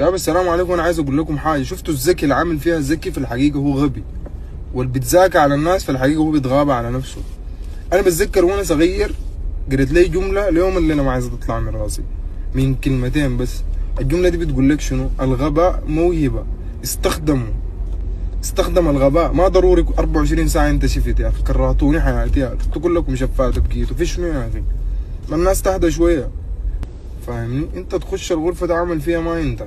شباب السلام عليكم. انا عايز اقول لكم حاجه. شفتوا الذكي اللي عامل فيها الذكي في الحقيقه هو غبي، واللي بيتذاكى على الناس في الحقيقه هو بيتغابى على نفسه. انا بتذكر وانا صغير قريت لي جمله اليوم اللي انا ما عايزه تطلع من راسي، من كلمتين بس. الجمله دي بتقول لك شنو؟ الغباء موهبه، استخدم الغباء. ما ضروري 24 ساعه انت شفت يا اخي، كرهتوني حياتي يا اخي، كلكم شفات بقيتوا في شنو يا اخي؟ ما الناس تهدى شويه، فاهمني؟ انت تخش الغرفه تعمل فيها ما انت،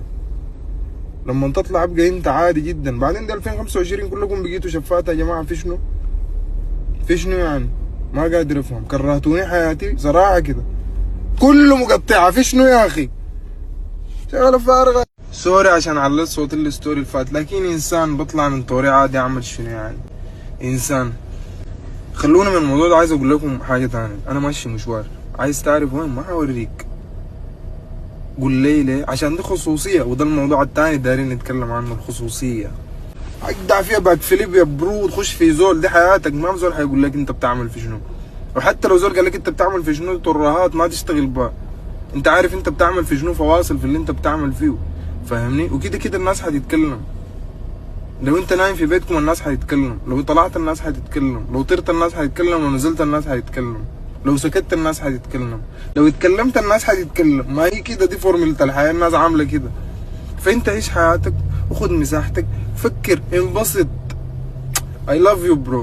لما تطلع ابقى انت عادي جدا. بعدين ده 2025 كلكم بقيتوا شفات يا جماعه. في شنو يعني؟ ما قادر افهم. كرهتوني حياتي صراحه كده، كله مقطعه. في شنو يا اخي؟ شغله فارغه. سوري عشان علّت صوت الستوري اللي فات، لكن انسان بطلع من طوري عادي اعمل شنو يعني؟ انسان. خلونا من الموضوع ده. عايز اقول لكم حاجه ثانيه. انا ماشي مشوار، عايز تعرف وين؟ ما حوريك. قول لي ليه؟ عشان دي خصوصيه، وده الموضوع الثاني دايرين نتكلم عنه، الخصوصيه. اجدع فيها باك فيليب يا برو، تخش في زول، دي حياتك. ما في زول حيقول لك انت بتعمل في شنو، وحتى لو زول قال لك انت بتعمل في شنو ترهات ما تشتغل بها. انت عارف انت بتعمل في شنو، فواصل في اللي انت بتعمل فيه، فاهمني؟ وكده كده الناس حتتكلم. لو انت نايم في بيتكم الناس حتتكلم، لو طلعت الناس حتتكلم، لو طرت الناس حتتكلم، لو نزلت الناس حتتكلم، لو سكت الناس حتتكلم، لو اتكلمت الناس حتتكلم. ما هي كده، دي فورمولة الحياة، الناس عاملة كده. فانت عيش حياتك وخد مساحتك، فكر، انبسط. I love you bro.